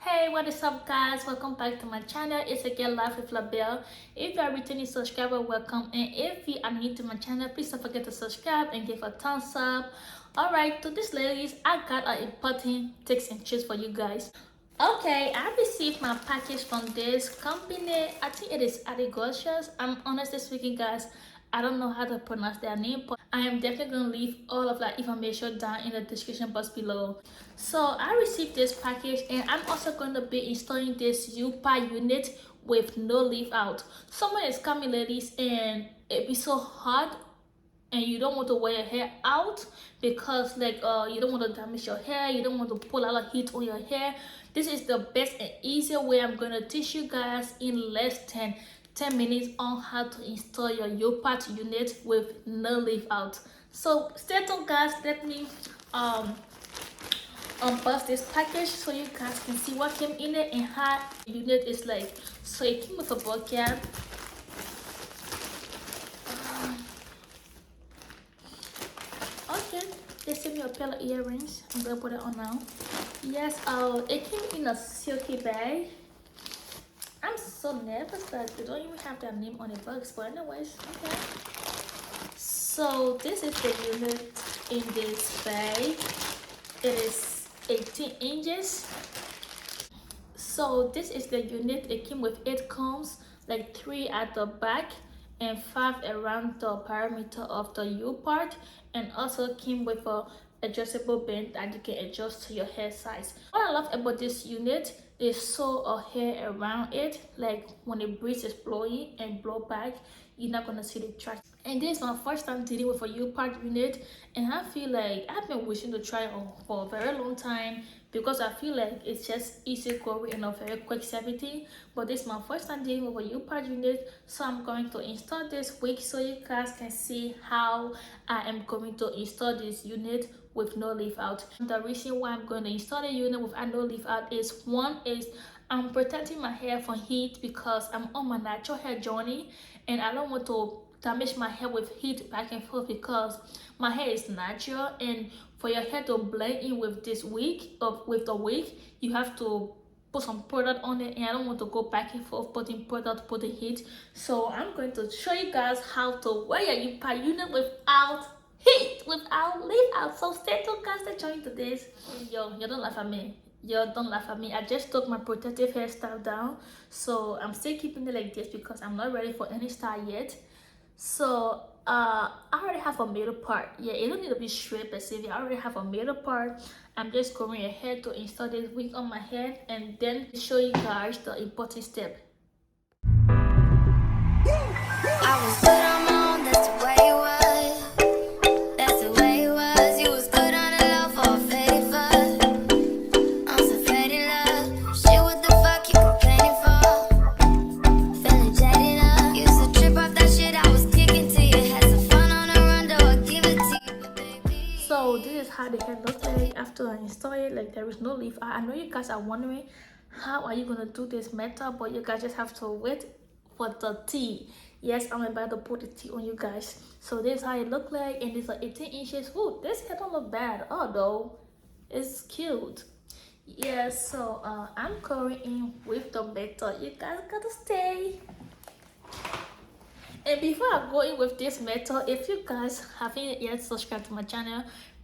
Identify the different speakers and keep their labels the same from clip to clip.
Speaker 1: Hey, what is up guys? Welcome back to my channel. It's again Lifewithlabelle. If you are a returning subscriber, welcome, and if you are new to my channel, please don't forget to subscribe and give a thumbs up. Alright, to these ladies, I got an important tips and tricks for you guys. Okay, I received my package from this company. I think it is Aligegous. I'm honestly speaking, guys, I don't know how to pronounce their name, but I am definitely gonna leave all of that information down in the description box below. So I received this package, and I'm also going to be installing this upart unit with no leave out. Someone is coming, ladies, and it be so hot and you don't want to wear your hair out because you don't want to damage your hair, you don't want to pull a lot of heat on your hair. This is the best and easier way. I'm going to teach you guys in less than 10 minutes on how to install your upart unit with no leave out. So stay tuned guys, let me unbox this package so you guys can see what came in it and how the unit is like. So it came with a ball cap. Okay, they sent me a pair of earrings. I'm gonna put it on now. Yes, it came in a silky bag. I'm so nervous that they don't even have their name on the box, but anyways, okay. So this is the unit in this bag. It is 18 inches. So this is the unit. It came with 8 combs, like 3 at the back and 5 around the perimeter of the upart, and also came with a adjustable band that you can adjust to your hair size. What I love about this unit is sew a hair around it, like when the breeze is blowing and blow back, you're not gonna see the track. And this is my first time dealing with a upart unit, and I feel like I've been wishing to try it on for a very long time because I feel like it's just easy going and a very quick everything. But this is my first time dealing with a upart unit, so I'm going to install this week so you guys can see how I am going to install this unit with no leave out. The reason why I'm going to install the unit with no leave out is, one is I'm protecting my hair from heat because I'm on my natural hair journey and I don't want to damage my hair with heat back and forth because my hair is natural, and for your hair to blend in with this wig with the wig, you have to put some product on it, and I don't want to go back and forth putting product, putting heat. So I'm going to show you guys how to wear your upart unit without heat, without leave out. So stay tuned guys, let's join to this. Yo, you don't laugh at me. Yo, don't laugh at me. I just took my protective hairstyle down, so I'm still keeping it like this because I'm not ready for any style yet. So I already have a middle part. Yeah, it don't need to be straight specific. I already have a middle part. I'm just going ahead to install this wig on my head and then show you guys the important step. I was good on my own, that's the way it was. That's the way it was. You was good on the low for a favor. I'm so faded love. Shit, what the fuck you complaining for? Feeling jaded up. Used to trip off that shit I was kicking to you. Had some fun on the run, though I give it to you, but baby. So this is how the hair looks like after I install it. Like there is no leaf. I know you guys are wondering how are you gonna do this method, but you guys just have to wait for the tea. Yes, I'm about to put the tea on you guys. So this is how it look like, and it's like 18 inches. Ooh, this hair don't look bad, although it's cute. Yeah, so I'm going in with the method. You guys gotta stay. And before I go in with this method, if you guys haven't yet subscribed to my channel,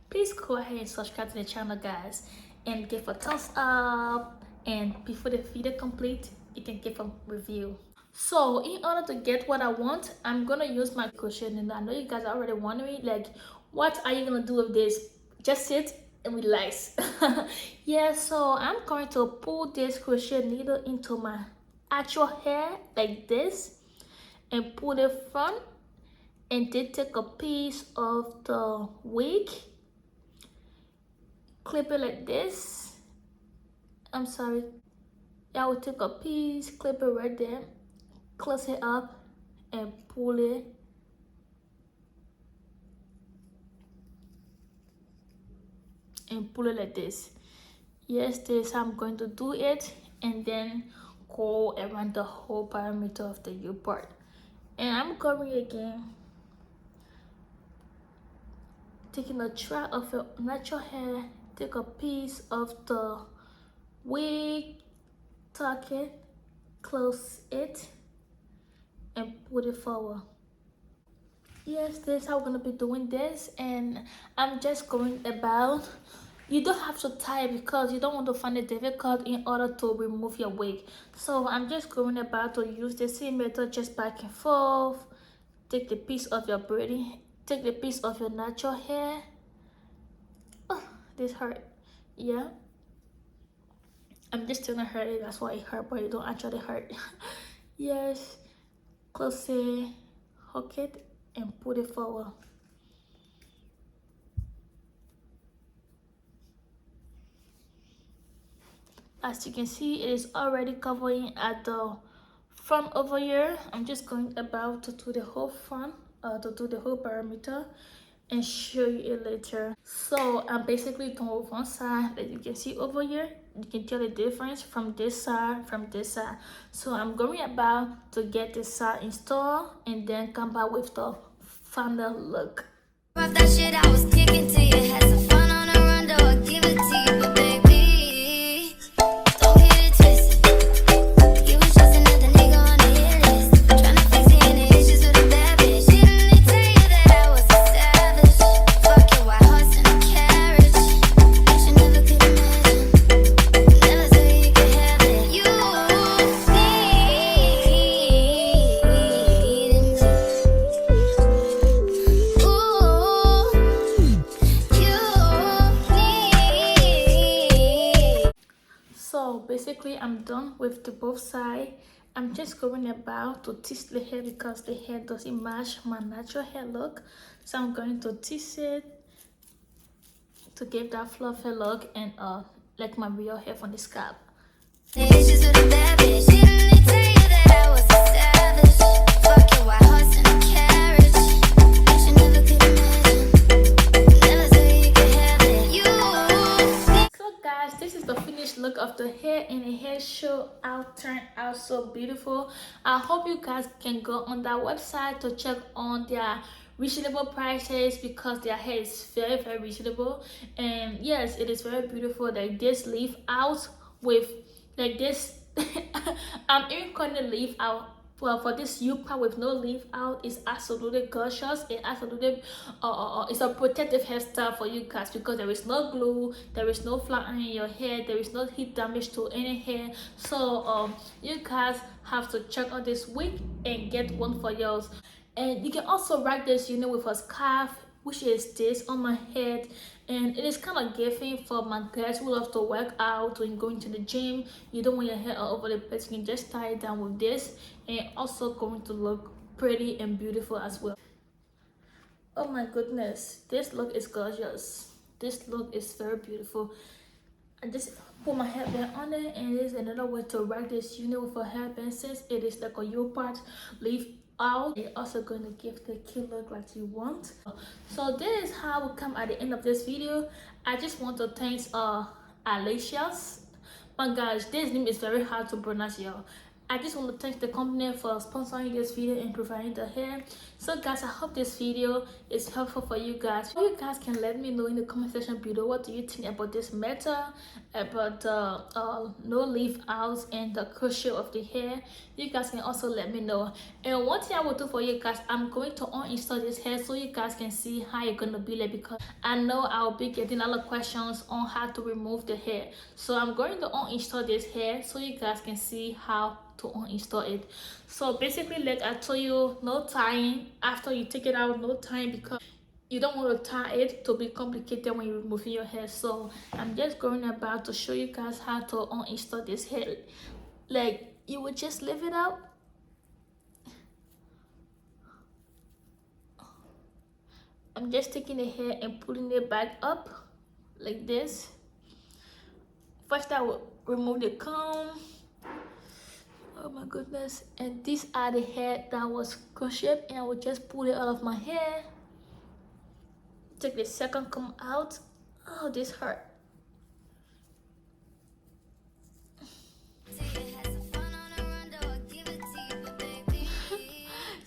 Speaker 1: please go ahead and subscribe to the channel guys, and give a thumbs up, and before the video complete, you can give a review. So in order to get what I want, I'm gonna use my crochet needle. I know you guys are already wondering, like, what are you gonna do with this? Just sit and relax. Yeah, so I'm going to pull this crochet needle into my actual hair like this and pull it front, and then take a piece of the wig, clip it like this. I'm sorry. I will take a piece, clip it right there, close it up, and pull it. And pull it like this. Yes, this is how I'm going to do it, and then go around the whole perimeter of the upart. And I'm going again, taking a track of your natural hair, take a piece of the wig, tuck it, close it, and put it forward. Yes, this is how we're gonna be doing this, and I'm just going about. You don't have to tie it because you don't want to find it difficult in order to remove your wig. So I'm just going about to use the same method, just back and forth. Take the piece of your braiding, take the piece of your natural hair. Oh, this hurt. Yeah, I'm just gonna hurt it, that's why it hurt, but it don't actually hurt. Yes, close it, hook it, and put it forward. As you can see, it is already covering at the front over here. I'm just going about to do the whole front, to do the whole perimeter, and show you it later. So I'm basically doing with one side that you can see over here. You can tell the difference from this side, from this side. So I'm going about to get this side installed and then come back with the final look.
Speaker 2: About that shit I was kicking to you, had some fun on a run, though I give it to you, but baby, don't get it twisted. You was just another nigga on the hit list, tryna fix any issues with a bad bitch. Didn't they tell you that I was a savage? Fuck your white horse and a carriage. Bet you never could imagine. Never said you could have it. You need me.
Speaker 1: So basically I'm done with the both sides. I'm just going about to tease the hair because the hair doesn't match my natural hair look. So I'm going to tease it to give that fluffy look and like my real hair from the scalp.
Speaker 2: Issues with a bad bitch. Didn't they tell you that I was a savage? Fuck your white horse and a carriage. Bet you never could imagine. Never said you could have it. You.
Speaker 1: So guys, this is the finished look of the hair, and the hair show out turned out so beautiful. I hope you guys can go on that website to check on their reasonable prices because their hair is very reasonable. And yes, it is very beautiful. Like this leaf out with like this. I'm even going to leave out. Well, for this upart with no leaf out is absolutely gorgeous. It absolutely it's a protective hairstyle for you guys because there is no glue, there is no flattering in your hair, there is no heat damage to any hair. So you guys have to check out this wig and get one for yours. And you can also rock this unit with a scarf, which is this on my head, and it is kind of giving for my guys who love to work out when going to the gym. You don't want your hair all over the place. You can just tie it down with this, and also going to look pretty and beautiful as well. Oh my goodness, this look is gorgeous. This look is very beautiful. I just put my hairband on it, and it is another way to rock this unit with a hairband since it is like a upart leaf out. You're also going to give the cute look like you want. So this is how we come at the end of this video. I just want to thank Aligegous. But guys, this name is very hard to pronounce, y'all. I just want to thank the company for sponsoring this video and providing the hair. So guys, I hope this video is helpful for you guys. You guys can let me know in the comment section below, what do you think about this method, about the no leave out and the crochet of the hair. You guys can also let me know. And one thing I will do for you guys, I'm going to uninstall this hair so you guys can see how it's gonna be like, because I know I'll be getting a lot of questions on how to remove the hair. So I'm going to uninstall this hair so you guys can see how to uninstall it. So basically, like I told you, no tying. After you take it out, no tying, because you don't want to tie it to be complicated when you're removing your hair. So I'm just going about to show you guys how to uninstall this hair. Like, you would just leave it out. I'm just taking the hair and putting it back up like this. First I will remove the comb. Oh my goodness. And these are the hair that was crocheted, and I will just pull it out of my hair. Take the second comb out. Oh, this hurt.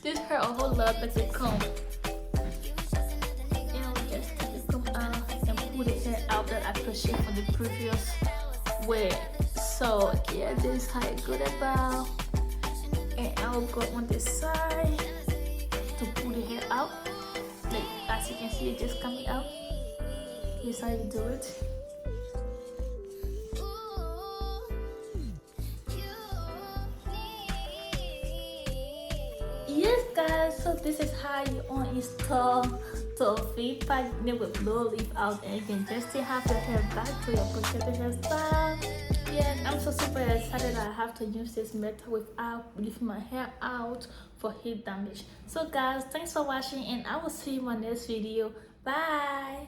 Speaker 1: This hurt a whole lot, like the comb. And I will just take the comb out and pull the hair out that I crocheted from the previous way. So yeah, this is how you go about, and I will go on this side to pull the hair out. Like as you can see, it just coming out. Here's how you do it. Yes guys, so this is how you uninstall the fade pattern with low leaf out, and you can just still have your hair back to your protected hairstyle. Yes, I'm so super excited that I have to use this method without leaving my hair out for heat damage. So guys, thanks for watching, and I will see you in my next video. Bye.